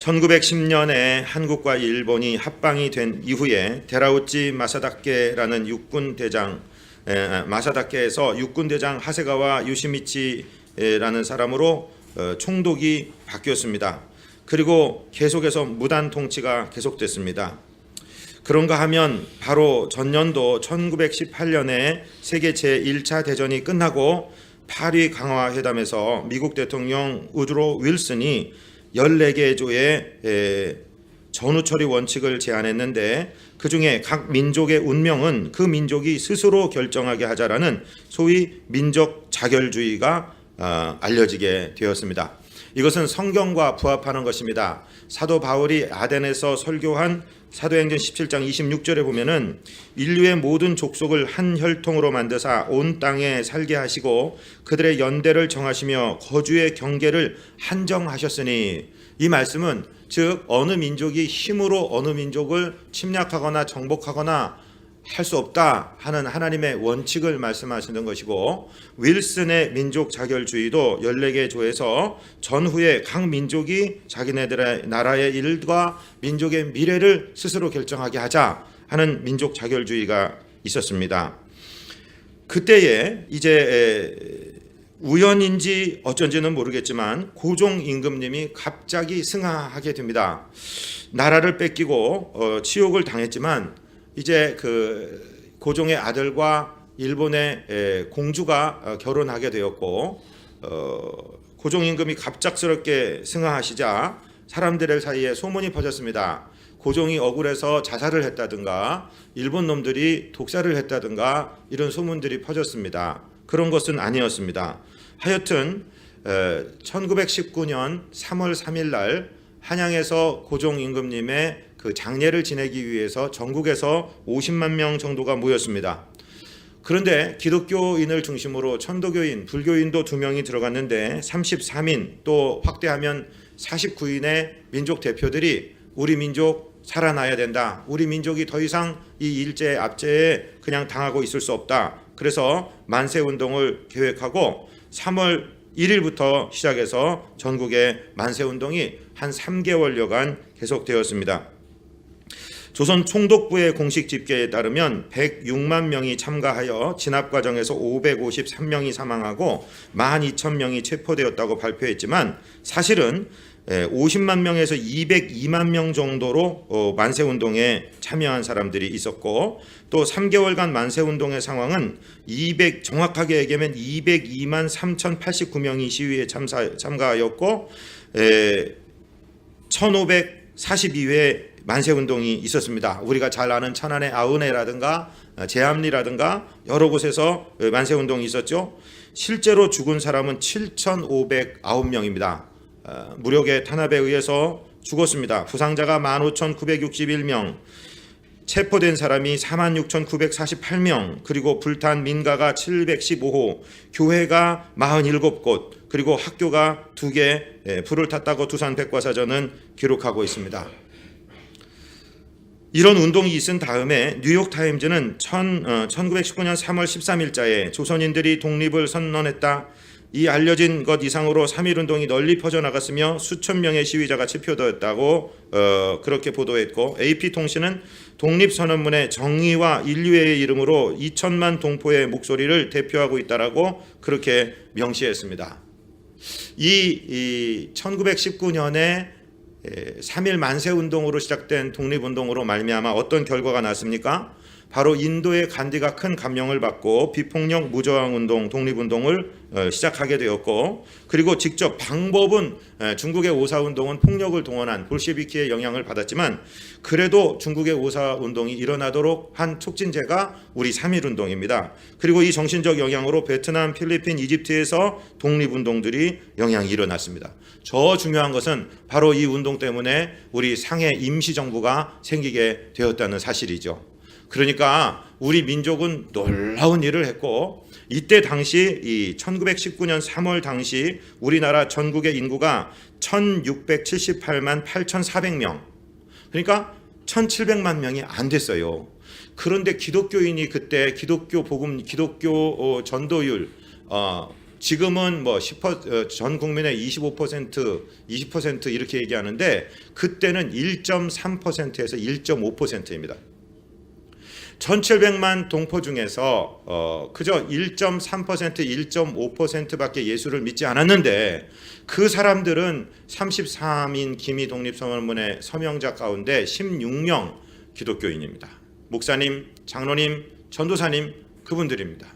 1910년에 한국과 일본이 합방이 된 이후에 데라우치 마사다케라는 육군 대장 마사다케에서 육군 대장 하세가와 요시미치라는 사람으로 총독이 바뀌었습니다. 그리고 계속해서 무단 통치가 계속됐습니다. 그런가 하면 바로 전년도 1918년에 세계 제1차 대전이 끝나고 파리 강화회담에서 미국 대통령 우드로 윌슨이 14개 조의 전후 처리 원칙을 제안했는데 그중에 각 민족의 운명은 그 민족이 스스로 결정하게 하자라는 소위 민족 자결주의가 알려지게 되었습니다. 이것은 성경과 부합하는 것입니다. 사도 바울이 아덴에서 설교한 사도행전 17장 26절에 보면은 인류의 모든 족속을 한 혈통으로 만드사 온 땅에 살게 하시고 그들의 연대를 정하시며 거주의 경계를 한정하셨으니, 이 말씀은 즉 어느 민족이 힘으로 어느 민족을 침략하거나 정복하거나 할 수 없다 하는 하나님의 원칙을 말씀하시는 것이고, 윌슨의 민족 자결주의도 14개 조에서 전후에 각 민족이 자기네들의 나라의 일과 민족의 미래를 스스로 결정하게 하자 하는 민족 자결주의가 있었습니다. 그때에 이제 우연인지 어쩐지는 모르겠지만 고종 임금님이 갑자기 승하하게 됩니다. 나라를 뺏기고 치욕을 당했지만 이제 그 고종의 아들과 일본의 공주가 결혼하게 되었고, 고종 임금이 갑작스럽게 승하하시자 사람들의 사이에 소문이 퍼졌습니다. 고종이 억울해서 자살을 했다든가 일본 놈들이 독살을 했다든가 이런 소문들이 퍼졌습니다. 그런 것은 아니었습니다. 하여튼 1919년 3월 3일 날 한양에서 고종 임금님의 그 장례를 지내기 위해서 전국에서 50만 명 정도가 모였습니다. 그런데 기독교인을 중심으로 천도교인, 불교인도 2명이 들어갔는데 33인 또 확대하면 49인의 민족 대표들이 우리 민족 살아나야 된다, 우리 민족이 더 이상 이 일제 압제에 그냥 당하고 있을 수 없다, 그래서 만세운동을 계획하고 3월 1일부터 시작해서 전국의 만세운동이 한 3개월여간 계속되었습니다. 조선 총독부의 공식 집계에 따르면 106만 명이 참가하여 진압 과정에서 553명이 사망하고 12,000명이 체포되었다고 발표했지만 사실은 50만 명에서 202만 명 정도로 만세운동에 참여한 사람들이 있었고, 또 3개월간 만세운동의 상황은 정확하게 얘기하면 202만 3,089명이 시위에 참가하였고 1,542회 만세운동이 있었습니다. 우리가 잘 아는 천안의 아우네라든가 제암리라든가 여러 곳에서 만세운동이 있었죠. 실제로 죽은 사람은 7,509명입니다. 무력의 탄압에 의해서 죽었습니다. 부상자가 15,961명, 체포된 사람이 46,948명, 그리고 불탄 민가가 715호, 교회가 47곳, 그리고 학교가 2개 불을 탔다고 두산 백과사전은 기록하고 있습니다. 이런 운동이 있은 다음에 뉴욕타임즈는 1919년 3월 13일자에 조선인들이 독립을 선언했다, 이 알려진 것 이상으로 3.1운동이 널리 퍼져나갔으며 수천 명의 시위자가 체포되었다고 그렇게 보도했고, AP통신은 독립선언문에 정의와 인류의 이름으로 2천만 동포의 목소리를 대표하고 있다라고 그렇게 명시했습니다. 이 1919년에 3.1 만세운동으로 시작된 독립운동으로 말미암아 어떤 결과가 났습니까? 바로 인도의 간디가 큰 감명을 받고 비폭력 무저항운동, 독립운동을 시작하게 되었고, 그리고 직접 방법은 중국의 오사운동은 폭력을 동원한 볼셰비키의 영향을 받았지만 그래도 중국의 오사운동이 일어나도록 한 촉진제가 우리 3.1운동입니다. 그리고 이 정신적 영향으로 베트남, 필리핀, 이집트에서 독립운동들이 영향이 일어났습니다. 저 중요한 것은 바로 이 운동 때문에 우리 상해 임시정부가 생기게 되었다는 사실이죠. 그러니까 우리 민족은 놀라운 일을 했고, 이때 당시 이 1919년 3월 당시 우리나라 전국의 인구가 1,678만 8,400명, 그러니까 1,700만 명이 안 됐어요. 그런데 기독교인이 그때 기독교 복음, 기독교 전도율 지금은 뭐 전 국민의 25%, 20% 이렇게 얘기하는데 그때는 1.3%에서 1.5%입니다. 1,700만 동포 중에서 그저 1.3%, 1.5%밖에 예수를 믿지 않았는데 그 사람들은 33인 기미 독립선언문의 서명자 가운데 16명 기독교인입니다. 목사님, 장로님, 전도사님 그분들입니다.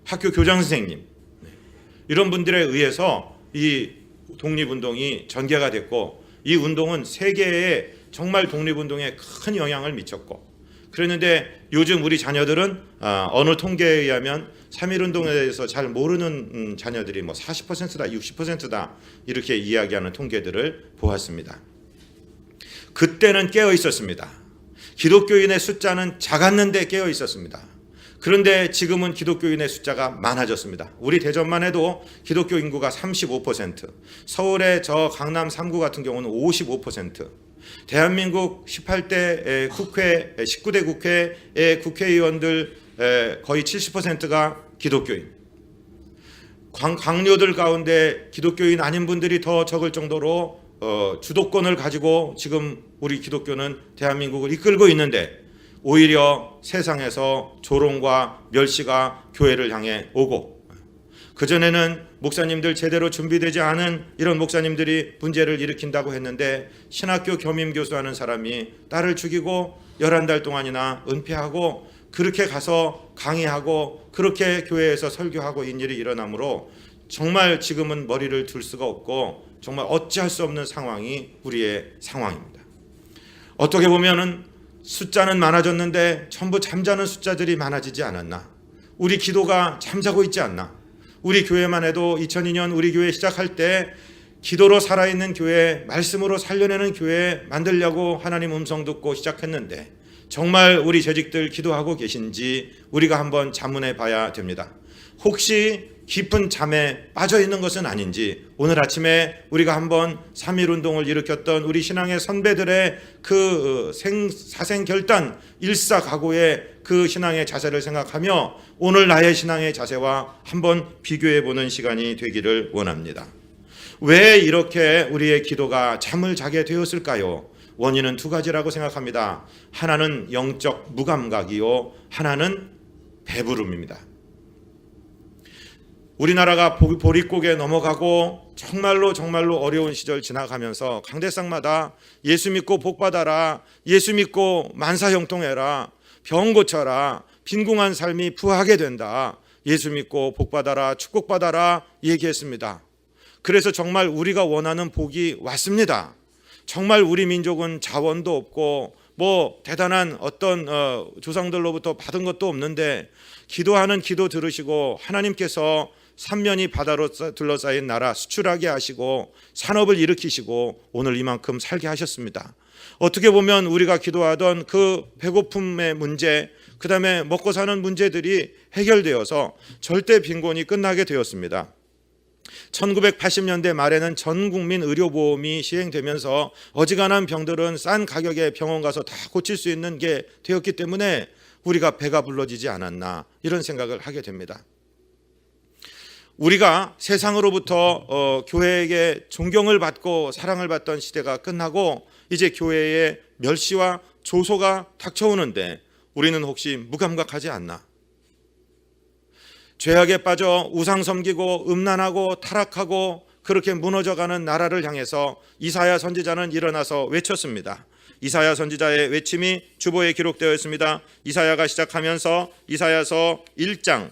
학교 교장 선생님 이런 분들에 의해서 이 독립운동이 전개가 됐고 이 운동은 세계에 정말 독립운동에 큰 영향을 미쳤고 그랬는데 요즘 우리 자녀들은 어느 통계에 의하면 3.1운동에 대해서 잘 모르는 자녀들이 뭐 40%다 60%다 이렇게 이야기하는 통계들을 보았습니다. 그때는 깨어 있었습니다. 기독교인의 숫자는 작았는데 깨어 있었습니다. 그런데 지금은 기독교인의 숫자가 많아졌습니다. 우리 대전만 해도 기독교 인구가 35%, 서울의 저 강남 3구 같은 경우는 55%, 대한민국 18대 국회, 19대 국회의 국회의원들 거의 70%가 기독교인. 강료들 가운데 기독교인 아닌 분들이 더 적을 정도로 주도권을 가지고 지금 우리 기독교는 대한민국을 이끌고 있는데 오히려 세상에서 조롱과 멸시가 교회를 향해 오고 그전에는 목사님들 제대로 준비되지 않은 이런 목사님들이 문제를 일으킨다고 했는데 신학교 겸임교수하는 사람이 딸을 죽이고 11달 동안이나 은폐하고 그렇게 가서 강의하고 그렇게 교회에서 설교하고 이 일이 일어나므로 정말 지금은 머리를 둘 수가 없고 정말 어찌할 수 없는 상황이 우리의 상황입니다. 어떻게 보면은 숫자는 많아졌는데 전부 잠자는 숫자들이 많아지지 않았나? 우리 기도가 잠자고 있지 않나? 우리 교회만 해도 2002년 우리 교회 시작할 때 기도로 살아있는 교회, 말씀으로 살려내는 교회 만들려고 하나님 음성 듣고 시작했는데 정말 우리 재직들 기도하고 계신지 우리가 한번 자문해 봐야 됩니다. 혹시 깊은 잠에 빠져 있는 것은 아닌지 오늘 아침에 우리가 한번 3.1운동을 일으켰던 우리 신앙의 선배들의 그 사생결단 일사각오의 그 신앙의 자세를 생각하며 오늘 나의 신앙의 자세와 한번 비교해 보는 시간이 되기를 원합니다. 왜 이렇게 우리의 기도가 잠을 자게 되었을까요? 원인은 두 가지라고 생각합니다. 하나는 영적 무감각이요, 하나는 배부름입니다. 우리나라가 보릿고개 넘어가고 정말로 어려운 시절 지나가면서 강대상마다 예수 믿고 복받아라, 예수 믿고 만사형통해라, 병 고쳐라, 빈궁한 삶이 부하게 된다, 예수 믿고 복받아라, 축복받아라 얘기했습니다. 그래서 정말 우리가 원하는 복이 왔습니다. 정말 우리 민족은 자원도 없고 뭐 대단한 어떤 조상들로부터 받은 것도 없는데 기도하는 기도 들으시고 하나님께서 삼면이 바다로 둘러싸인 나라 수출하게 하시고 산업을 일으키시고 오늘 이만큼 살게 하셨습니다. 어떻게 보면 우리가 기도하던 그 배고픔의 문제, 그 다음에 먹고 사는 문제들이 해결되어서 절대 빈곤이 끝나게 되었습니다. 1980년대 말에는 전 국민 의료보험이 시행되면서 어지간한 병들은 싼 가격에 병원 가서 다 고칠 수 있는 게 되었기 때문에 우리가 배가 불러지지 않았나 이런 생각을 하게 됩니다. 우리가 세상으로부터 교회에게 존경을 받고 사랑을 받던 시대가 끝나고 이제 교회의 멸시와 조소가 닥쳐오는데 우리는 혹시 무감각하지 않나? 죄악에 빠져 우상 섬기고 음란하고 타락하고 그렇게 무너져가는 나라를 향해서 이사야 선지자는 일어나서 외쳤습니다. 이사야 선지자의 외침이 주보에 기록되어 있습니다. 이사야가 시작하면서 이사야서 1장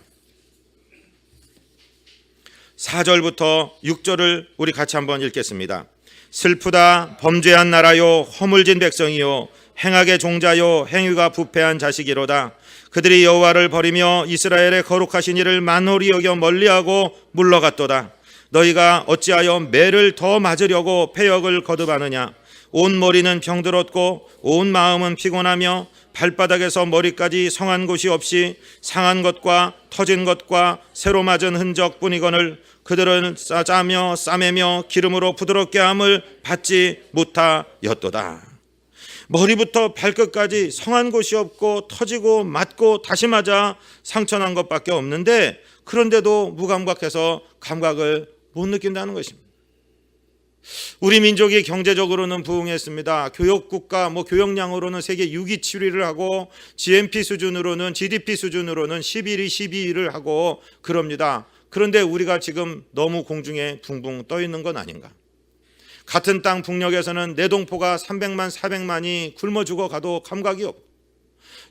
4절부터 6절을 우리 같이 한번 읽겠습니다. 슬프다 범죄한 나라요, 허물진 백성이요, 행악의 종자요, 행위가 부패한 자식이로다. 그들이 여호와를 버리며 이스라엘의 거룩하신 이를 만홀히 여겨 멀리하고 물러갔도다. 너희가 어찌하여 매를 더 맞으려고 패역을 거듭하느냐? 온 머리는 병들었고 온 마음은 피곤하며 발바닥에서 머리까지 성한 곳이 없이 상한 것과 터진 것과 새로 맞은 흔적뿐이거늘 그들은 싸자며 싸매며 기름으로 부드럽게 함을 받지 못하였도다. 머리부터 발끝까지 성한 곳이 없고 터지고 맞고 다시 맞아 상처난 것밖에 없는데 그런데도 무감각해서 감각을 못 느낀다는 것입니다. 우리 민족이 경제적으로는 부흥했습니다. 교역국가, 교역량으로는 세계 6위 7위를 하고 GNP 수준으로는 GDP 수준으로는 11위 12위를 하고 그럽니다. 그런데 우리가 지금 너무 공중에 붕붕 떠 있는 건 아닌가? 같은 땅 북녘에서는 내동포가 300만 400만이 굶어 죽어가도 감각이 없고,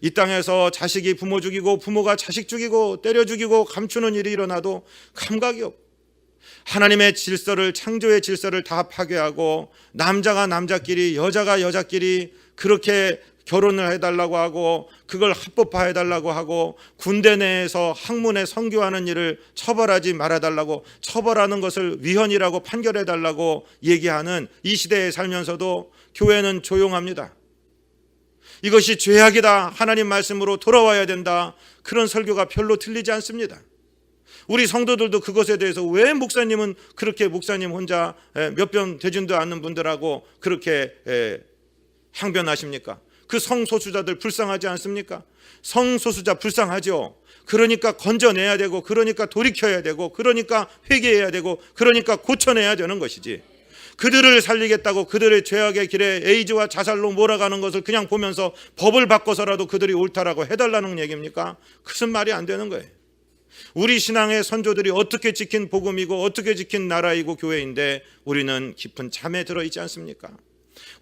이 땅에서 자식이 부모 죽이고 부모가 자식 죽이고 때려 죽이고 감추는 일이 일어나도 감각이 없고, 하나님의 질서를, 창조의 질서를 다 파괴하고 남자가 남자끼리 여자가 여자끼리 그렇게 결혼을 해달라고 하고 그걸 합법화해달라고 하고 군대 내에서 학문에 선교하는 일을 처벌하지 말아달라고, 처벌하는 것을 위헌이라고 판결해달라고 얘기하는 이 시대에 살면서도 교회는 조용합니다. 이것이 죄악이다, 하나님 말씀으로 돌아와야 된다, 그런 설교가 별로 들리지 않습니다. 우리 성도들도 그것에 대해서 왜 목사님은 그렇게, 목사님 혼자 몇 번 되지도 않는 분들하고 그렇게 항변하십니까? 그 성소수자들 불쌍하지 않습니까? 성소수자 불쌍하죠. 그러니까 건져내야 되고, 그러니까 돌이켜야 되고, 그러니까 회개해야 되고, 그러니까 고쳐내야 되는 것이지, 그들을 살리겠다고 그들의 죄악의 길에 에이즈와 자살로 몰아가는 것을 그냥 보면서 법을 바꿔서라도 그들이 옳다라고 해달라는 얘기입니까? 그것은 말이 안 되는 거예요. 우리 신앙의 선조들이 어떻게 지킨 복음이고 어떻게 지킨 나라이고 교회인데 우리는 깊은 잠에 들어있지 않습니까?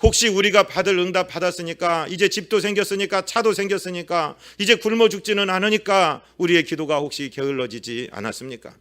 혹시 우리가 받을 응답 받았으니까, 이제 집도 생겼으니까, 차도 생겼으니까, 이제 굶어 죽지는 않으니까 우리의 기도가 혹시 게을러지지 않았습니까?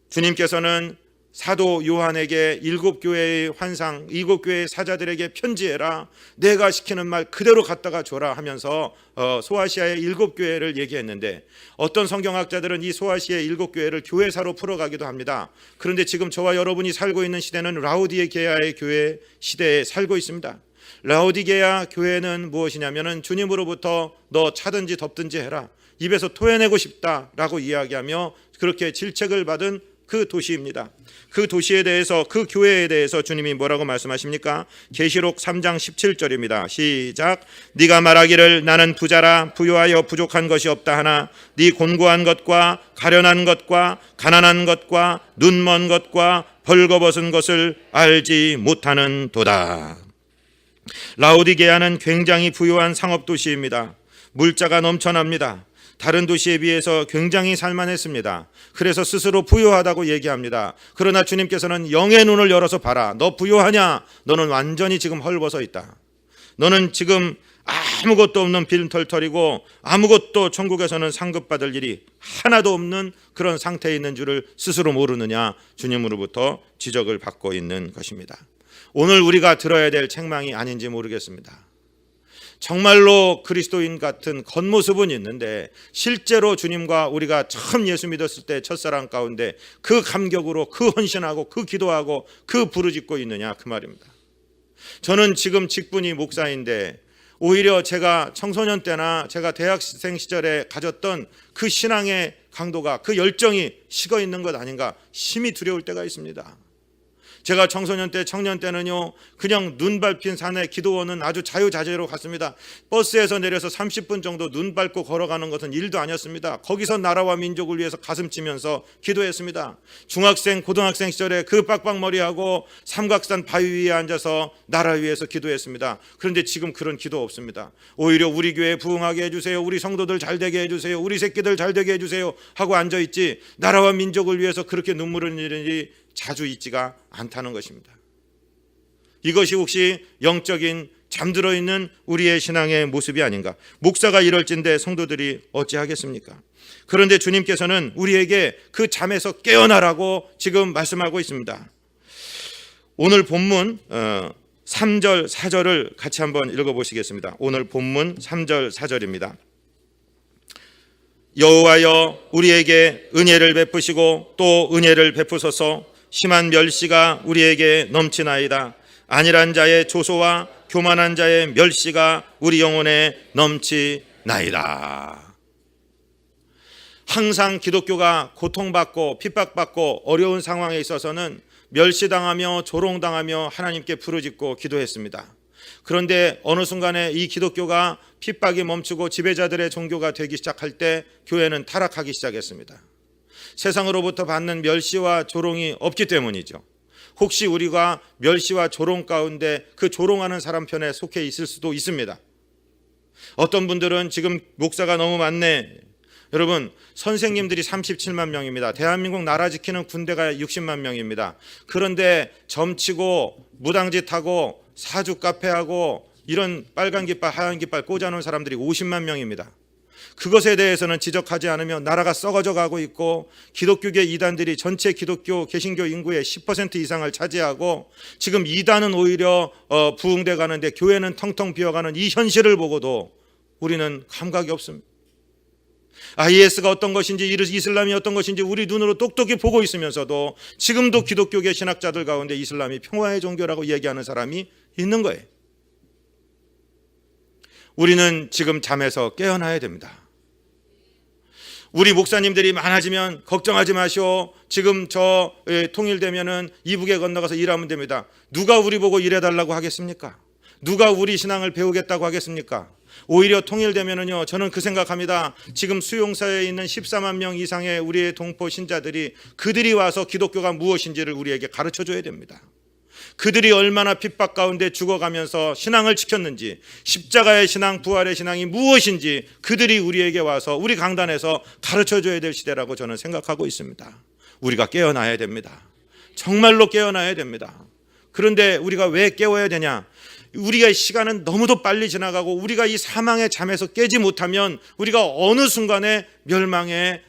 주님께서는 사도 요한에게 7교회의 환상, 7교회의 사자들에게 편지해라, 내가 시키는 말 그대로 갖다가 줘라 하면서 소아시아의 7교회를 얘기했는데, 어떤 성경학자들은 이 소아시아의 7교회를 교회사로 풀어가기도 합니다. 그런데 지금 저와 여러분이 살고 있는 시대는 라오디게아의 교회 시대에 살고 있습니다. 라오디게아 교회는 무엇이냐면은 주님으로부터 너 차든지 덥든지 해라, 입에서 토해내고 싶다라고 이야기하며 그렇게 질책을 받은 그 도시입니다. 그 도시에 대해서, 그 교회에 대해서 주님이 뭐라고 말씀하십니까? 계시록 3장 17절입니다. 시작. 네가 말하기를 나는 부자라 부유하여 부족한 것이 없다 하나 네 곤고한 것과 가련한 것과 가난한 것과 눈먼 것과 벌거벗은 것을 알지 못하는 도다. 라오디게아는 굉장히 부유한 상업도시입니다. 물자가 넘쳐납니다. 다른 도시에 비해서 굉장히 살만했습니다. 그래서 스스로 부유하다고 얘기합니다. 그러나 주님께서는 영의 눈을 열어서 봐라. 너 부유하냐? 너는 완전히 지금 헐벗어 있다. 너는 지금 아무것도 없는 빈털털이고 아무것도 천국에서는 상급받을 일이 하나도 없는 그런 상태에 있는 줄을 스스로 모르느냐? 주님으로부터 지적을 받고 있는 것입니다. 오늘 우리가 들어야 될 책망이 아닌지 모르겠습니다. 정말로 그리스도인 같은 겉모습은 있는데 실제로 주님과 우리가 처음 예수 믿었을 때 첫사랑 가운데 그 감격으로 그 헌신하고 그 기도하고 그 부르짖고 있느냐, 그 말입니다. 저는 지금 직분이 목사인데 오히려 제가 청소년 때나 제가 대학생 시절에 가졌던 그 신앙의 강도가, 그 열정이 식어 있는 것 아닌가 심히 두려울 때가 있습니다. 제가 청소년 때, 청년 때는요, 그냥 눈 밟힌 산에 기도원은 아주 자유자재로 갔습니다. 버스에서 내려서 30분 정도 눈 밟고 걸어가는 것은 일도 아니었습니다. 거기서 나라와 민족을 위해서 가슴 치면서 기도했습니다. 중학생, 고등학생 시절에 그 빡빡머리하고 삼각산 바위 위에 앉아서 나라 위해서 기도했습니다. 그런데 지금 그런 기도 없습니다. 오히려 우리 교회 부흥하게 해주세요, 우리 성도들 잘 되게 해주세요, 우리 새끼들 잘 되게 해주세요 하고 앉아있지, 나라와 민족을 위해서 그렇게 눈물 흘리는 일이 자주 있지가 않다는 것입니다. 이것이 혹시 영적인 잠들어 있는 우리의 신앙의 모습이 아닌가? 목사가 이럴진데 성도들이 어찌하겠습니까? 그런데 주님께서는 우리에게 그 잠에서 깨어나라고 지금 말씀하고 있습니다. 오늘 본문 3절 4절을 같이 한번 읽어보시겠습니다. 오늘 본문 3절 4절입니다. 여호와여 우리에게 은혜를 베푸시고 또 은혜를 베푸소서. 심한 멸시가 우리에게 넘치나이다. 안일한 자의 조소와 교만한 자의 멸시가 우리 영혼에 넘치나이다. 항상 기독교가 고통받고 핍박받고 어려운 상황에 있어서는 멸시당하며 조롱당하며 하나님께 부르짖고 기도했습니다. 그런데 어느 순간에 이 기독교가 핍박이 멈추고 지배자들의 종교가 되기 시작할 때 교회는 타락하기 시작했습니다. 세상으로부터 받는 멸시와 조롱이 없기 때문이죠. 혹시 우리가 멸시와 조롱 가운데 그 조롱하는 사람 편에 속해 있을 수도 있습니다. 어떤 분들은 지금 목사가 너무 많네. 여러분, 선생님들이 37만 명입니다. 대한민국 나라 지키는 군대가 60만 명입니다. 그런데 점치고 무당짓하고 사주 카페하고 이런 빨간 깃발 하얀 깃발 꽂아놓은 사람들이 50만 명입니다. 그것에 대해서는 지적하지 않으면 나라가 썩어져 가고 있고 기독교계 이단들이 전체 기독교 개신교 인구의 10% 이상을 차지하고 지금 이단은 오히려 부흥돼 가는데 교회는 텅텅 비어가는 이 현실을 보고도 우리는 감각이 없습니다. IS가 어떤 것인지 이슬람이 어떤 것인지 우리 눈으로 똑똑히 보고 있으면서도 지금도 기독교계 신학자들 가운데 이슬람이 평화의 종교라고 얘기하는 사람이 있는 거예요. 우리는 지금 잠에서 깨어나야 됩니다. 우리 목사님들이 많아지면 걱정하지 마시오. 지금 저 통일되면은 이북에 건너가서 일하면 됩니다. 누가 우리 보고 일해달라고 하겠습니까? 누가 우리 신앙을 배우겠다고 하겠습니까? 오히려 통일되면은요, 저는 그 생각합니다. 지금 수용사에 있는 14만 명 이상의 우리의 동포 신자들이 그들이 와서 기독교가 무엇인지를 우리에게 가르쳐 줘야 됩니다. 그들이 얼마나 핍박 가운데 죽어가면서 신앙을 지켰는지, 십자가의 신앙, 부활의 신앙이 무엇인지 그들이 우리에게 와서 우리 강단에서 가르쳐 줘야 될 시대라고 저는 생각하고 있습니다. 우리가 깨어나야 됩니다. 정말로 깨어나야 됩니다. 그런데 우리가 왜 깨워야 되냐? 우리가 시간은 너무도 빨리 지나가고 우리가 이 사망의 잠에서 깨지 못하면 우리가 어느 순간에 멸망의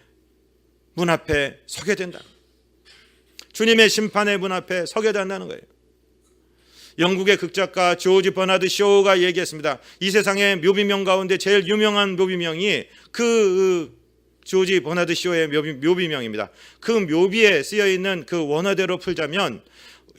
문 앞에 서게 된다. 주님의 심판의 문 앞에 서게 된다는 거예요. 영국의 극작가 조지 버나드 쇼가 얘기했습니다. 이 세상의 묘비명 가운데 제일 유명한 묘비명이 그 조지 버나드 쇼의 묘비명입니다. 그 묘비에 쓰여 있는 그 원어대로 풀자면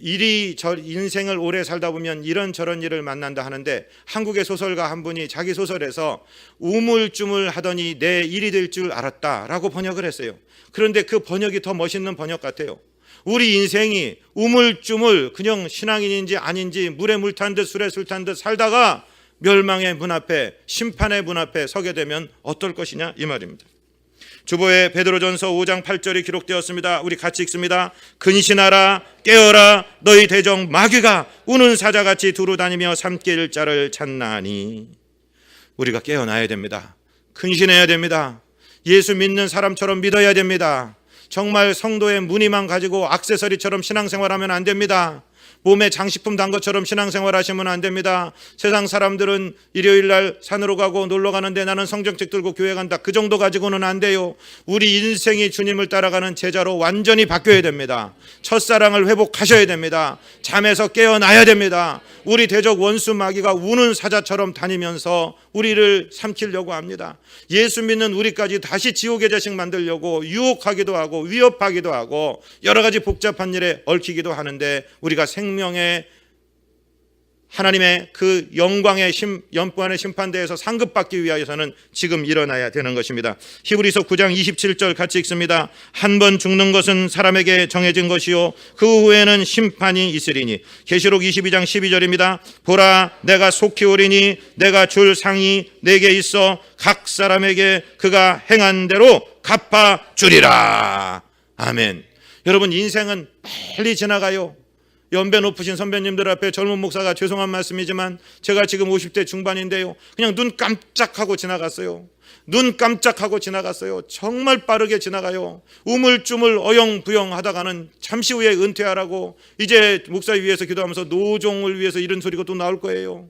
인생을 오래 살다 보면 이런저런 일을 만난다 하는데, 한국의 소설가 한 분이 자기 소설에서 우물쭈물 하더니 내 일이 될 줄 알았다라고 번역을 했어요. 그런데 그 번역이 더 멋있는 번역 같아요. 우리 인생이 우물쭈물 그냥 신앙인인지 아닌지 물에 물 탄 듯 술에 술 탄 듯 살다가 멸망의 문 앞에, 심판의 문 앞에 서게 되면 어떨 것이냐 이 말입니다. 주보에 베드로전서 5장 8절이 기록되었습니다. 우리 같이 읽습니다. 근신하라, 깨어라, 너희 대적 마귀가 우는 사자같이 두루 다니며 삼킬 자를 찾나니. 우리가 깨어나야 됩니다. 근신해야 됩니다. 예수 믿는 사람처럼 믿어야 됩니다. 정말 성도의 무늬만 가지고 액세서리처럼 신앙생활하면 안 됩니다. 몸에 장식품 단 것처럼 신앙생활 하시면 안 됩니다. 세상 사람들은 일요일 날 산으로 가고 놀러 가는데 나는 성경책 들고 교회 간다. 그 정도 가지고는 안 돼요. 우리 인생이 주님을 따라가는 제자로 완전히 바뀌어야 됩니다. 첫사랑을 회복하셔야 됩니다. 잠에서 깨어나야 됩니다. 우리 대적 원수 마귀가 우는 사자처럼 다니면서 우리를 삼키려고 합니다. 예수 믿는 우리까지 다시 지옥의 자식 만들려고 유혹하기도 하고 위협하기도 하고 여러 가지 복잡한 일에 얽히기도 하는데, 우리가 생명의 하나님의 그 영광의 연부안의 심판대에서 상급받기 위하여서는 지금 일어나야 되는 것입니다. 히브리서 9장 27절 같이 읽습니다. 한 번 죽는 것은 사람에게 정해진 것이요 그 후에는 심판이 있으리니. 계시록 22장 12절입니다. 보라, 내가 속히 오리니 내가 줄 상이 내게 있어 각 사람에게 그가 행한 대로 갚아 주리라. 아멘. 여러분, 인생은 빨리 지나가요. 연배 높으신 선배님들 앞에 젊은 목사가 죄송한 말씀이지만 제가 지금 50대 중반인데요, 그냥 눈 깜짝하고 지나갔어요. 눈 깜짝하고 지나갔어요. 정말 빠르게 지나가요. 우물쭈물 어영부영 하다가는 잠시 후에 은퇴하라고 이제 목사 위에서 기도하면서 노종을 위해서 이런 소리가 또 나올 거예요.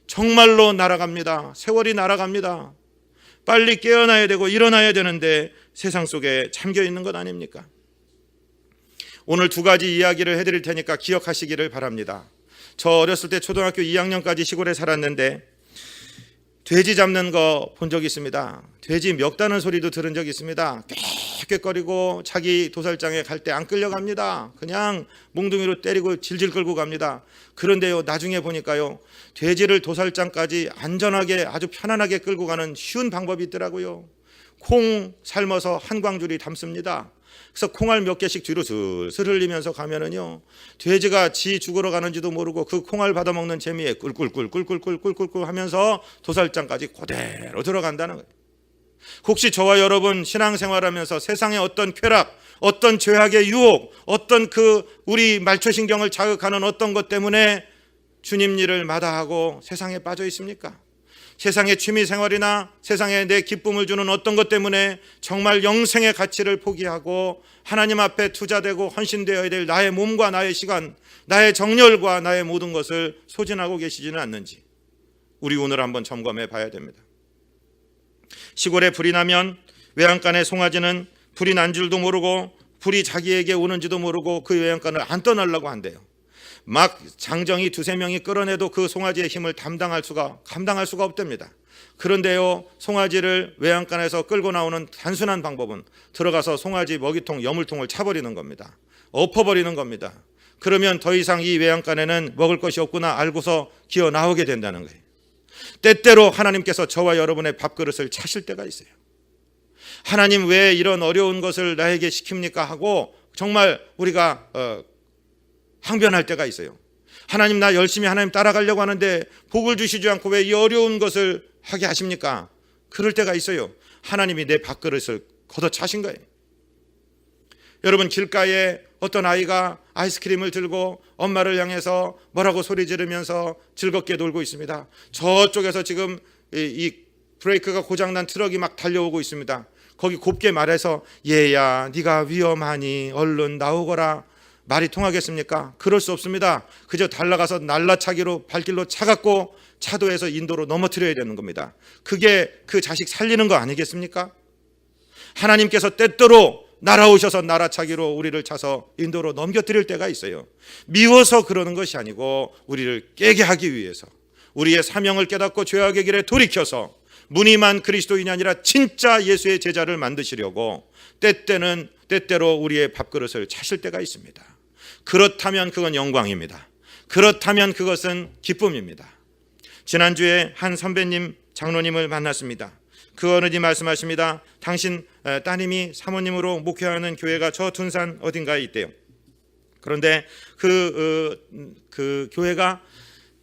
정말로 날아갑니다. 세월이 날아갑니다. 빨리 깨어나야 되고 일어나야 되는데 세상 속에 잠겨 있는 것 아닙니까? 오늘 두 가지 이야기를 해드릴 테니까 기억하시기를 바랍니다. 저 어렸을 때 초등학교 2학년까지 시골에 살았는데 돼지 잡는 거 본 적 있습니다. 돼지 멱다는 소리도 들은 적 있습니다. 꽥꽥거리고 자기 도살장에 갈 때 안 끌려갑니다. 그냥 몽둥이로 때리고 질질 끌고 갑니다. 그런데요, 나중에 보니까요, 돼지를 도살장까지 안전하게 아주 편안하게 끌고 가는 쉬운 방법이 있더라고요. 콩 삶아서 한 광줄이 담습니다. 그래서 콩알 몇 개씩 뒤로 슬슬 흘리면서 가면은요, 돼지가 지 죽으러 가는지도 모르고 그 콩알 받아먹는 재미에 꿀꿀꿀꿀꿀꿀꿀꿀꿀 하면서 도살장까지 그대로 들어간다는 거예요. 혹시 저와 여러분 신앙생활하면서 세상의 어떤 쾌락, 어떤 죄악의 유혹, 어떤 그 우리 말초신경을 자극하는 어떤 것 때문에 주님 일을 마다하고 세상에 빠져 있습니까? 세상의 취미생활이나 세상에 내 기쁨을 주는 어떤 것 때문에 정말 영생의 가치를 포기하고 하나님 앞에 투자되고 헌신되어야 될 나의 몸과 나의 시간, 나의 정열과 나의 모든 것을 소진하고 계시지는 않는지 우리 오늘 한번 점검해 봐야 됩니다. 시골에 불이 나면 외양간의 송아지는 불이 난 줄도 모르고 불이 자기에게 오는지도 모르고 그 외양간을 안 떠나려고 한대요. 막 장정이 두세 명이 끌어내도 그 송아지의 힘을 감당할 수가 없답니다. 그런데요, 송아지를 외양간에서 끌고 나오는 단순한 방법은 들어가서 송아지 먹이통, 여물통을 차버리는 겁니다. 엎어버리는 겁니다. 그러면 더 이상 이 외양간에는 먹을 것이 없구나 알고서 기어 나오게 된다는 거예요. 때때로 하나님께서 저와 여러분의 밥그릇을 차실 때가 있어요. 하나님 왜 이런 어려운 것을 나에게 시킵니까 하고 정말 우리가 항변할 때가 있어요. 하나님, 나 열심히 하나님 따라가려고 하는데 복을 주시지 않고 왜 이 어려운 것을 하게 하십니까? 그럴 때가 있어요. 하나님이 내 밥그릇을 걷어차신 거예요. 여러분, 길가에 어떤 아이가 아이스크림을 들고 엄마를 향해서 뭐라고 소리 지르면서 즐겁게 놀고 있습니다. 저쪽에서 지금 이 브레이크가 고장난 트럭이 막 달려오고 있습니다. 거기 곱게 말해서 얘야, 네가 위험하니 얼른 나오거라. 말이 통하겠습니까? 그럴 수 없습니다. 그저 달라가서 날라차기로 발길로 차갖고 차도에서 인도로 넘어뜨려야 되는 겁니다. 그게 그 자식 살리는 거 아니겠습니까? 하나님께서 때때로 날아오셔서 날아차기로 우리를 차서 인도로 넘겨뜨릴 때가 있어요. 미워서 그러는 것이 아니고 우리를 깨게 하기 위해서, 우리의 사명을 깨닫고 죄악의 길에 돌이켜서 무늬만 그리스도인이 아니라 진짜 예수의 제자를 만드시려고 때때로 우리의 밥그릇을 차실 때가 있습니다. 그렇다면 그건 영광입니다. 그렇다면 그것은 기쁨입니다. 지난주에 한 선배님, 장로님을 만났습니다. 그 어른이 말씀하십니다. 당신 따님이 사모님으로 목회하는 교회가 저 둔산 어딘가에 있대요. 그런데 그 교회가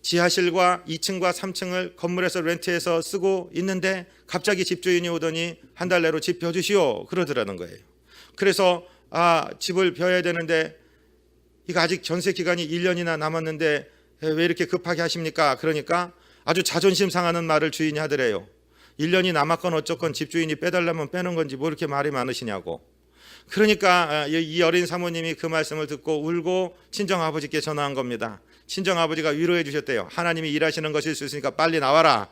지하실과 2층과 3층을 건물에서 렌트해서 쓰고 있는데 갑자기 집주인이 오더니 한 달 내로 집 벼주시오 그러더라는 거예요. 그래서 집을 벼야 되는데 이거 아직 전세 기간이 1년이나 남았는데 왜 이렇게 급하게 하십니까? 그러니까 아주 자존심 상하는 말을 주인이 하더래요. 1년이 남았건 어쩌건 집주인이 빼달라면 빼는 건지 뭐 이렇게 말이 많으시냐고. 그러니까 이 어린 사모님이 그 말씀을 듣고 울고 친정아버지께 전화한 겁니다. 친정아버지가 위로해 주셨대요. 하나님이 일하시는 것일 수 있으니까 빨리 나와라.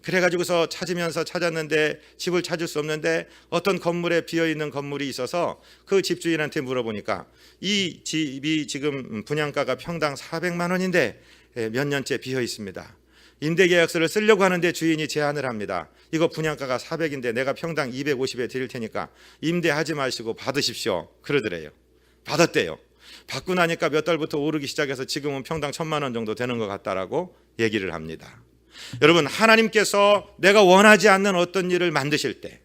그래가지고서 찾았는데 집을 찾을 수 없는데 어떤 건물에 비어있는 건물이 있어서 그 집주인한테 물어보니까 이 집이 지금 분양가가 평당 400만 원인데 몇 년째 비어 있습니다. 임대계약서를 쓰려고 하는데 주인이 제안을 합니다. 이거 분양가가 400인데 내가 평당 250에 드릴 테니까 임대하지 마시고 받으십시오. 그러더래요. 받았대요. 받고 나니까 몇 달부터 오르기 시작해서 지금은 평당 1,000만 원 정도 되는 것 같다라고 얘기를 합니다. 여러분, 하나님께서 내가 원하지 않는 어떤 일을 만드실 때,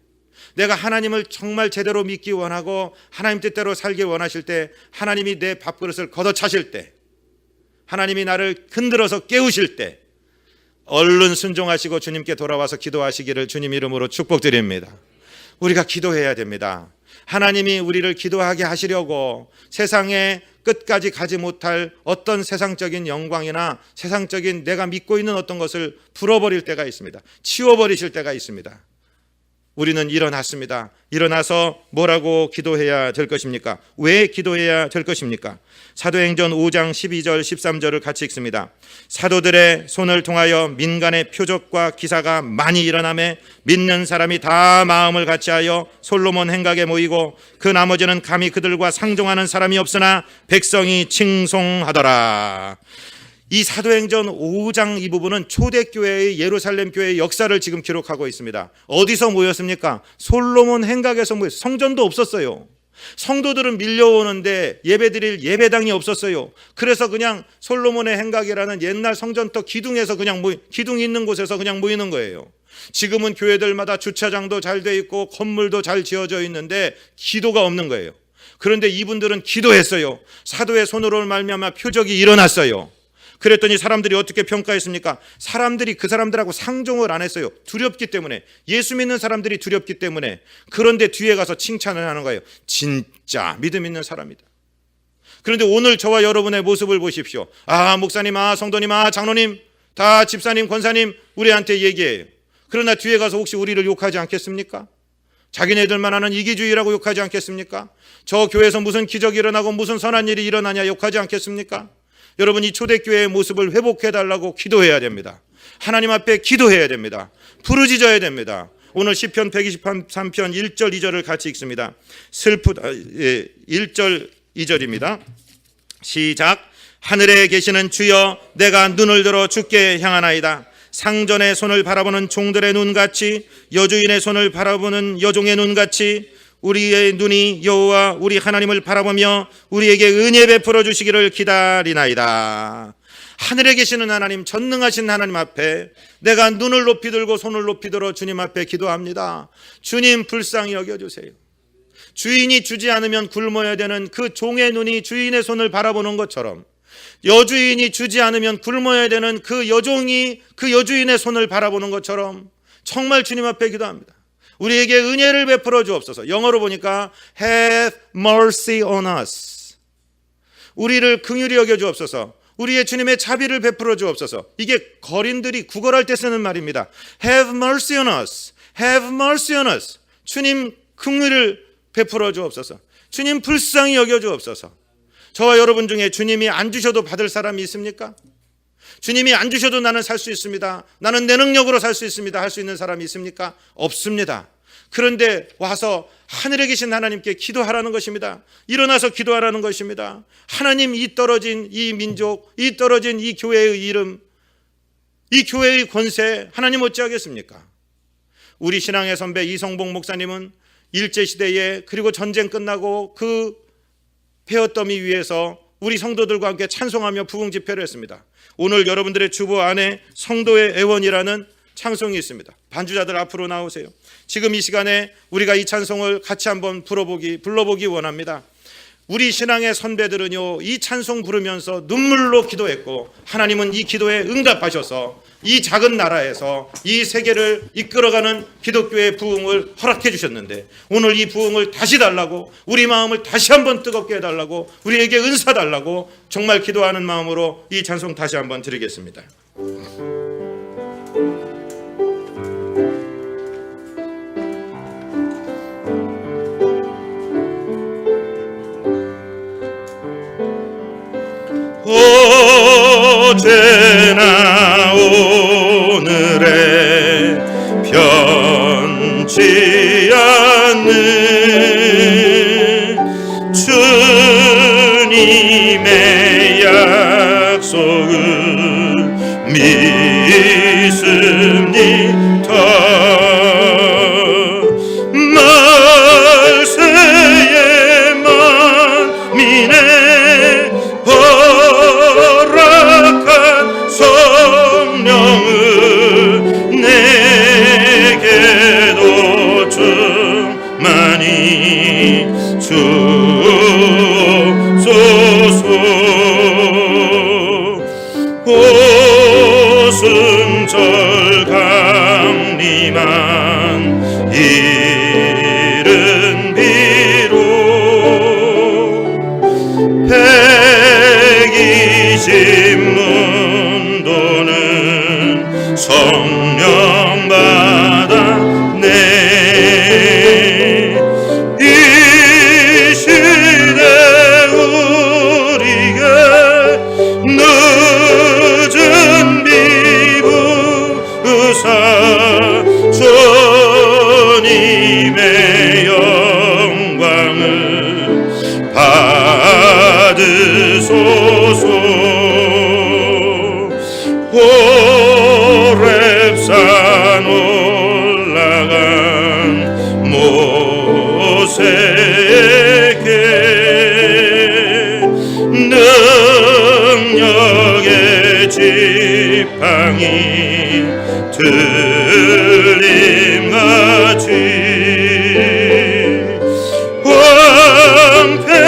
내가 하나님을 정말 제대로 믿기 원하고 하나님 뜻대로 살기 원하실 때, 하나님이 내 밥그릇을 걷어차실 때, 하나님이 나를 흔들어서 깨우실 때 얼른 순종하시고 주님께 돌아와서 기도하시기를 주님 이름으로 축복드립니다. 우리가 기도해야 됩니다. 하나님이 우리를 기도하게 하시려고 세상의 끝까지 가지 못할 어떤 세상적인 영광이나 세상적인 내가 믿고 있는 어떤 것을 풀어버릴 때가 있습니다. 치워버리실 때가 있습니다. 우리는 일어났습니다. 일어나서 뭐라고 기도해야 될 것입니까? 왜 기도해야 될 것입니까? 사도행전 5장 12절 13절을 같이 읽습니다. 사도들의 손을 통하여 민간의 표적과 기사가 많이 일어나매 믿는 사람이 다 마음을 같이하여 솔로몬 행각에 모이고 그 나머지는 감히 그들과 상종하는 사람이 없으나 백성이 칭송하더라. 이 사도행전 5장 이 부분은 초대교회의 예루살렘 교회의 역사를 지금 기록하고 있습니다. 어디서 모였습니까? 솔로몬 행각에서 모였어요. 성전도 없었어요. 성도들은 밀려오는데 예배드릴 예배당이 없었어요. 그래서 그냥 솔로몬의 행각이라는 옛날 성전터 기둥에서 그냥 기둥이 있는 곳에서 그냥 모이는 거예요. 지금은 교회들마다 주차장도 잘 돼 있고 건물도 잘 지어져 있는데 기도가 없는 거예요. 그런데 이분들은 기도했어요. 사도의 손으로 말미암아 표적이 일어났어요. 그랬더니 사람들이 어떻게 평가했습니까? 사람들이 그 사람들하고 상종을 안 했어요. 두렵기 때문에. 예수 믿는 사람들이 두렵기 때문에. 그런데 뒤에 가서 칭찬을 하는 거예요. 진짜 믿음 있는 사람이다. 그런데 오늘 저와 여러분의 모습을 보십시오. 아, 목사님, 아, 성도님, 아, 장로님, 다 집사님, 권사님 우리한테 얘기해요. 그러나 뒤에 가서 혹시 우리를 욕하지 않겠습니까? 자기네들만 하는 이기주의라고 욕하지 않겠습니까? 저 교회에서 무슨 기적이 일어나고 무슨 선한 일이 일어나냐 욕하지 않겠습니까? 여러분, 이 초대교회의 모습을 회복해달라고 기도해야 됩니다. 하나님 앞에 기도해야 됩니다. 부르짖어야 됩니다. 오늘 시편 123편 1절 2절을 같이 읽습니다. 1절 2절입니다. 시작. 하늘에 계시는 주여, 내가 눈을 들어 주께 향하나이다. 상전의 손을 바라보는 종들의 눈같이, 여주인의 손을 바라보는 여종의 눈같이 우리의 눈이 여호와 우리 하나님을 바라보며 우리에게 은혜 베풀어 주시기를 기다리나이다. 하늘에 계시는 하나님, 전능하신 하나님 앞에 내가 눈을 높이 들고 손을 높이 들어 주님 앞에 기도합니다. 주님, 불쌍히 여겨주세요. 주인이 주지 않으면 굶어야 되는 그 종의 눈이 주인의 손을 바라보는 것처럼, 여주인이 주지 않으면 굶어야 되는 그 여종이 그 여주인의 손을 바라보는 것처럼 정말 주님 앞에 기도합니다. 우리에게 은혜를 베풀어 주옵소서. 영어로 보니까 have mercy on us. 우리를 긍휼히 여겨 주옵소서. 우리의 주님의 자비를 베풀어 주옵소서. 이게 거린들이 구걸할 때 쓰는 말입니다. have mercy on us. have mercy on us. 주님, 긍휼을 베풀어 주옵소서. 주님, 불쌍히 여겨 주옵소서. 저와 여러분 중에 주님이 안 주셔도 받을 사람이 있습니까? 주님이 안 주셔도 나는 살 수 있습니다, 나는 내 능력으로 살 수 있습니다, 할 수 있는 사람이 있습니까? 없습니다. 그런데 와서 하늘에 계신 하나님께 기도하라는 것입니다. 일어나서 기도하라는 것입니다. 하나님, 이 떨어진 이 민족, 이 떨어진 이 교회의 이름, 이 교회의 권세 하나님 어찌하겠습니까? 우리 신앙의 선배 이성봉 목사님은 일제시대에, 그리고 전쟁 끝나고 그 폐허더미 위에서 우리 성도들과 함께 찬송하며 부흥 집회를 했습니다. 오늘 여러분들의 주보 안에 성도의 애원이라는 찬송이 있습니다. 반주자들 앞으로 나오세요. 지금 이 시간에 우리가 이 찬송을 같이 한번 불러보기 원합니다. 우리 신앙의 선배들은요, 이 찬송 부르면서 눈물로 기도했고, 하나님은 이 기도에 응답하셔서 이 작은 나라에서 이 세계를 이끌어가는 기독교의 부흥을 허락해 주셨는데, 오늘 이 부흥을 다시 달라고, 우리 마음을 다시 한번 뜨겁게 해달라고, 우리에게 은사 달라고 정말 기도하는 마음으로 이 찬송 다시 한번 드리겠습니다. 어제나 오늘에 변치 않는 주님의 약속을 믿습니다. 말세의 만민의 성령을 내게도 충만히 주옵소서. 오순절 강림한 이른 비로 120문도는 성령 받았네. 이 시대 우리가 늦은 비부사 주님의 영광을 받으소서. 호렙산 올라간 모세에게 능력의 지팡이 들림같이 황폐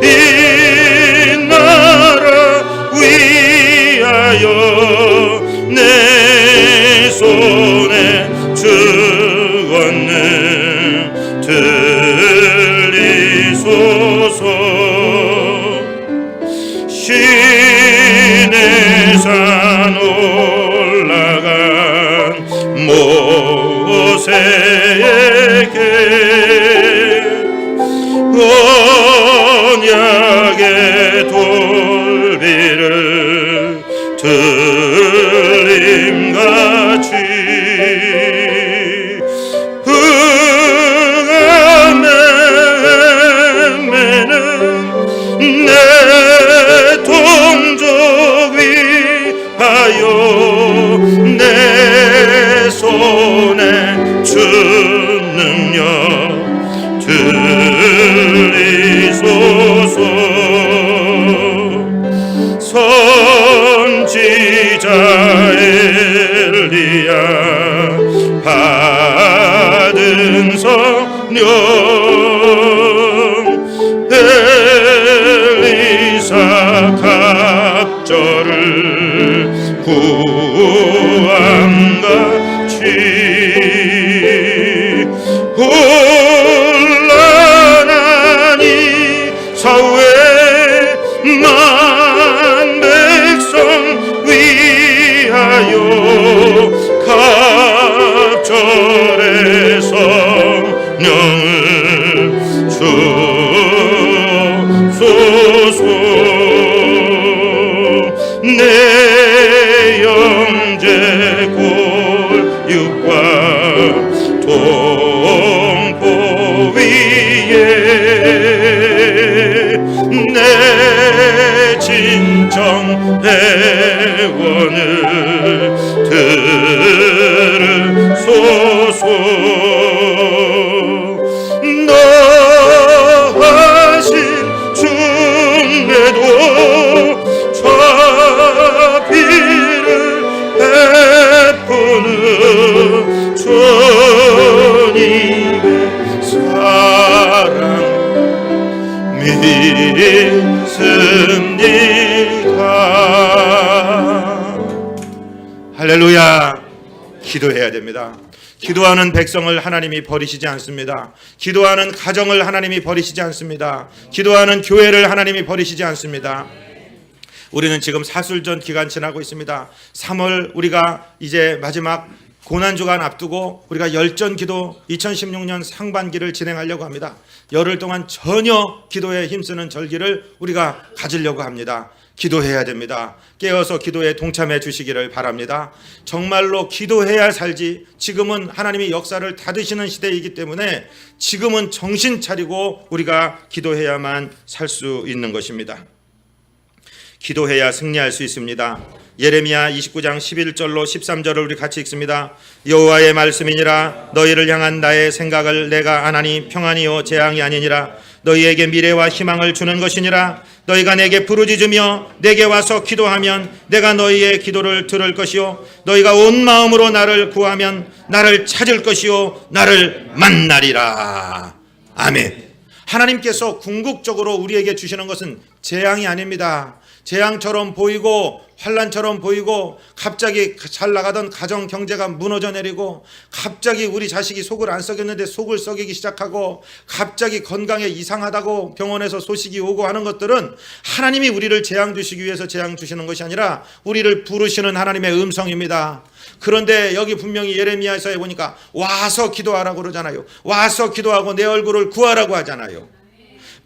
이 나라 위하여 내 손에 주었는 들리소서. 시내 산 올라간 모세에게 언약의 돌비를 들림같이 흥함에는 내 동족 위하여 내 손에 주 능력 들리소서. 선지자 엘리야 받은 성령 엘리사 갑절을 구함같이 혼란하니 사회 만 백성 위하여 갑절의 성령을 주소서. 내 영제 골육과 동포 위에 내 진정 회원을 들으소서. 너 하신 중에도 자비를 베푸는 주님의 사랑 믿습니다. 할렐루야. 기도해야 됩니다. 기도하는 백성을 하나님이 버리시지 않습니다. 기도하는 가정을 하나님이 버리시지 않습니다. 기도하는 교회를 하나님이 버리시지 않습니다. 우리는 지금 사술전 기간 지나고 있습니다. 3월 우리가 이제 마지막 고난주간 앞두고 우리가 열전 기도 2016년 상반기를 진행하려고 합니다. 열흘 동안 전혀 기도에 힘쓰는 절기를 우리가 가지려고 합니다. 기도해야 됩니다. 깨어서 기도에 동참해 주시기를 바랍니다. 정말로 기도해야 살지, 지금은 하나님이 역사를 닫으시는 시대이기 때문에 지금은 정신 차리고 우리가 기도해야만 살 수 있는 것입니다. 기도해야 승리할 수 있습니다. 예레미야 29장 11절로 13절을 우리 같이 읽습니다. 여호와의 말씀이니라. 너희를 향한 나의 생각을 내가 아나니 평안이요 재앙이 아니니라. 너희에게 미래와 희망을 주는 것이니라. 너희가 내게 부르짖으며 내게 와서 기도하면 내가 너희의 기도를 들을 것이요 너희가 온 마음으로 나를 구하면 나를 찾을 것이요 나를 만나리라. 아멘. 하나님께서 궁극적으로 우리에게 주시는 것은 재앙이 아닙니다. 재앙처럼 보이고 환란처럼 보이고 갑자기 잘 나가던 가정 경제가 무너져 내리고 갑자기 우리 자식이 속을 안 썩였는데 속을 썩이기 시작하고 갑자기 건강에 이상하다고 병원에서 소식이 오고 하는 것들은 하나님이 우리를 재앙 주시기 위해서 재앙 주시는 것이 아니라 우리를 부르시는 하나님의 음성입니다. 그런데 여기 분명히 예레미야서에 보니까 와서 기도하라고 그러잖아요. 와서 기도하고 내 얼굴을 구하라고 하잖아요.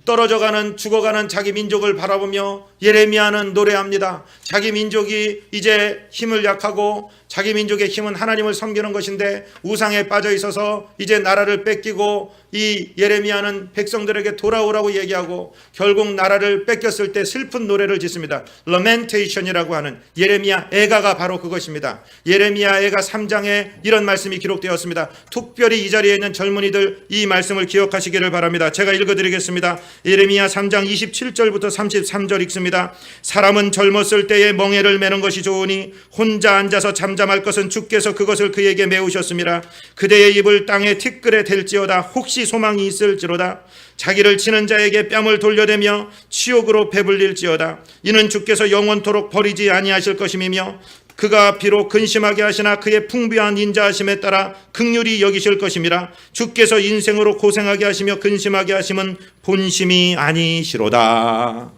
떨어져가는 죽어가는 자기 민족을 바라보며 예레미야는 노래합니다. 자기 민족이 이제 힘을 약하고 자기 민족의 힘은 하나님을 섬기는 것인데 우상에 빠져 있어서 이제 나라를 뺏기고 이 예레미야는 백성들에게 돌아오라고 얘기하고 결국 나라를 뺏겼을 때 슬픈 노래를 짓습니다. Lamentation이라고 하는 예레미야 애가가 바로 그것입니다. 예레미야 애가 3장에 이런 말씀이 기록되었습니다. 특별히 이 자리에 있는 젊은이들 이 말씀을 기억하시기를 바랍니다. 제가 읽어드리겠습니다. 예레미야 3장 27절부터 33절 읽습니다. 사람은 젊었을 때에 멍에를 매는 것이 좋으니 혼자 앉아서 잠잠할 것은 주께서 그것을 그에게 메우셨습니다. 그대의 입을 땅에 티끌에 댈지어다. 혹시 혹시 소망이 있을지로다. 자기를 치는 자에게 뺨을 돌려대며 치욕으로 배불릴지어다. 이는 주께서 영원토록 버리지 아니하실 것임이며 그가 비록 근심하게 하시나 그의 풍부한 인자하심에 따라 긍휼히 여기실 것임이라. 주께서 인생으로 고생하게 하시며 근심하게 하심은 본심이 아니시로다.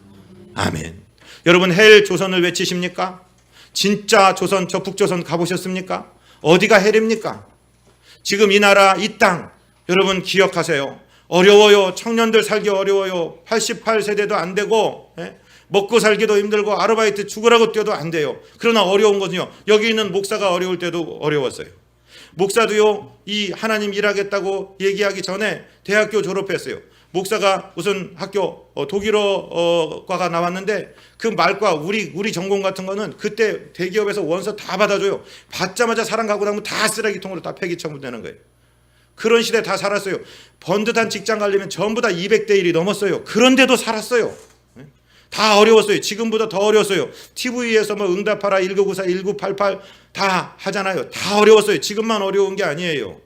아멘. 여러분, 헬 조선을 외치십니까? 진짜 조선, 저 북조선 가보셨습니까? 어디가 헬입니까? 지금 이 나라, 이 땅 여러분 기억하세요. 어려워요. 청년들 살기 어려워요. 88세대도 안 되고 먹고 살기도 힘들고 아르바이트 죽으라고 뛰어도 안 돼요. 그러나 어려운 것은요, 여기 있는 목사가 어려울 때도 어려웠어요. 목사도요, 이 하나님 일하겠다고 얘기하기 전에 대학교 졸업했어요. 목사가 무슨 학교 독일어과가 나왔는데 그 말과 우리 전공 같은 거는 그때 대기업에서 원서 다 받아줘요. 받자마자 사람 가고 나면 다 쓰레기통으로 다 폐기 처분되는 거예요. 그런 시대 다 살았어요. 번듯한 직장 가려면 전부 다 200대 1이 넘었어요. 그런데도 살았어요. 다 어려웠어요. 지금보다 더 어려웠어요. TV에서 뭐 응답하라 1994, 1988 다 하잖아요. 다 어려웠어요. 지금만 어려운 게 아니에요.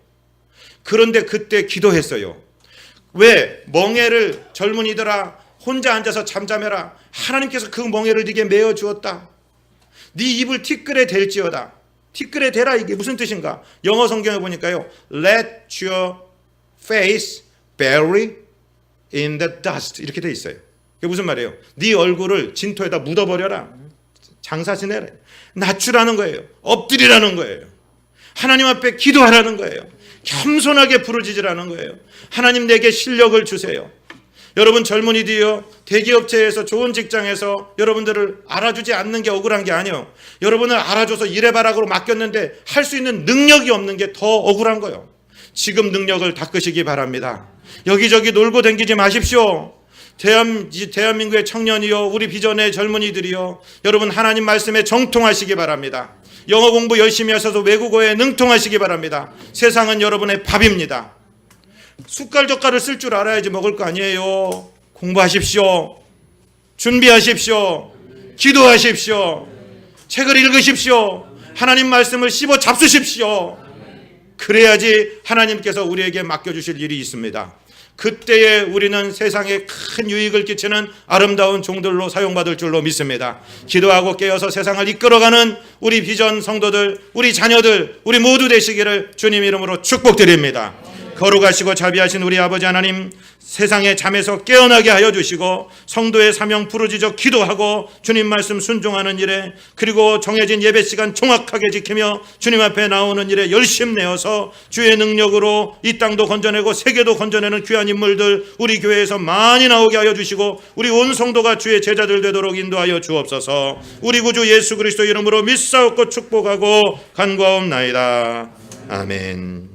그런데 그때 기도했어요. 왜? 멍에를 젊은이들아 혼자 앉아서 잠잠해라. 하나님께서 그 멍에를 네게 메어 주었다. 네 입을 티끌에 댈지어다. 티끌에 대라, 이게 무슨 뜻인가? 영어 성경에 보니까요, Let your face bury in the dust 이렇게 돼 있어요. 그게 무슨 말이에요? 네 얼굴을 진토에다 묻어버려라. 장사 지내라. 낮추라는 거예요. 엎드리라는 거예요. 하나님 앞에 기도하라는 거예요. 겸손하게 부르짖으라는 거예요. 하나님 내게 실력을 주세요. 여러분 젊은이들이요, 대기업체에서 좋은 직장에서 여러분들을 알아주지 않는 게 억울한 게 아니에요. 여러분을 알아줘서 일해바락으로 맡겼는데 할 수 있는 능력이 없는 게 더 억울한 거예요. 지금 능력을 닦으시기 바랍니다. 여기저기 놀고 다니지 마십시오. 대한민국의 청년이요, 우리 비전의 젊은이들이요, 여러분 하나님 말씀에 정통하시기 바랍니다. 영어 공부 열심히 하셔서 외국어에 능통하시기 바랍니다. 세상은 여러분의 밥입니다. 숟갈 젓갈을 쓸 줄 알아야지 먹을 거 아니에요. 공부하십시오. 준비하십시오. 기도하십시오. 책을 읽으십시오. 하나님 말씀을 씹어 잡수십시오. 그래야지 하나님께서 우리에게 맡겨주실 일이 있습니다. 그때에 우리는 세상에 큰 유익을 끼치는 아름다운 종들로 사용받을 줄로 믿습니다. 기도하고 깨어서 세상을 이끌어가는 우리 비전 성도들, 우리 자녀들, 우리 모두 되시기를 주님 이름으로 축복드립니다. 거룩하시고 자비하신 우리 아버지 하나님, 세상의 잠에서 깨어나게 하여 주시고 성도의 사명 부르짖어 기도하고 주님 말씀 순종하는 일에, 그리고 정해진 예배 시간 정확하게 지키며 주님 앞에 나오는 일에 열심 내어서 주의 능력으로 이 땅도 건져내고 세계도 건져내는 귀한 인물들 우리 교회에서 많이 나오게 하여 주시고 우리 온 성도가 주의 제자들 되도록 인도하여 주옵소서. 우리 구주 예수 그리스도 이름으로 믿사옵고 축복하고 간구하옵나이다. 아멘.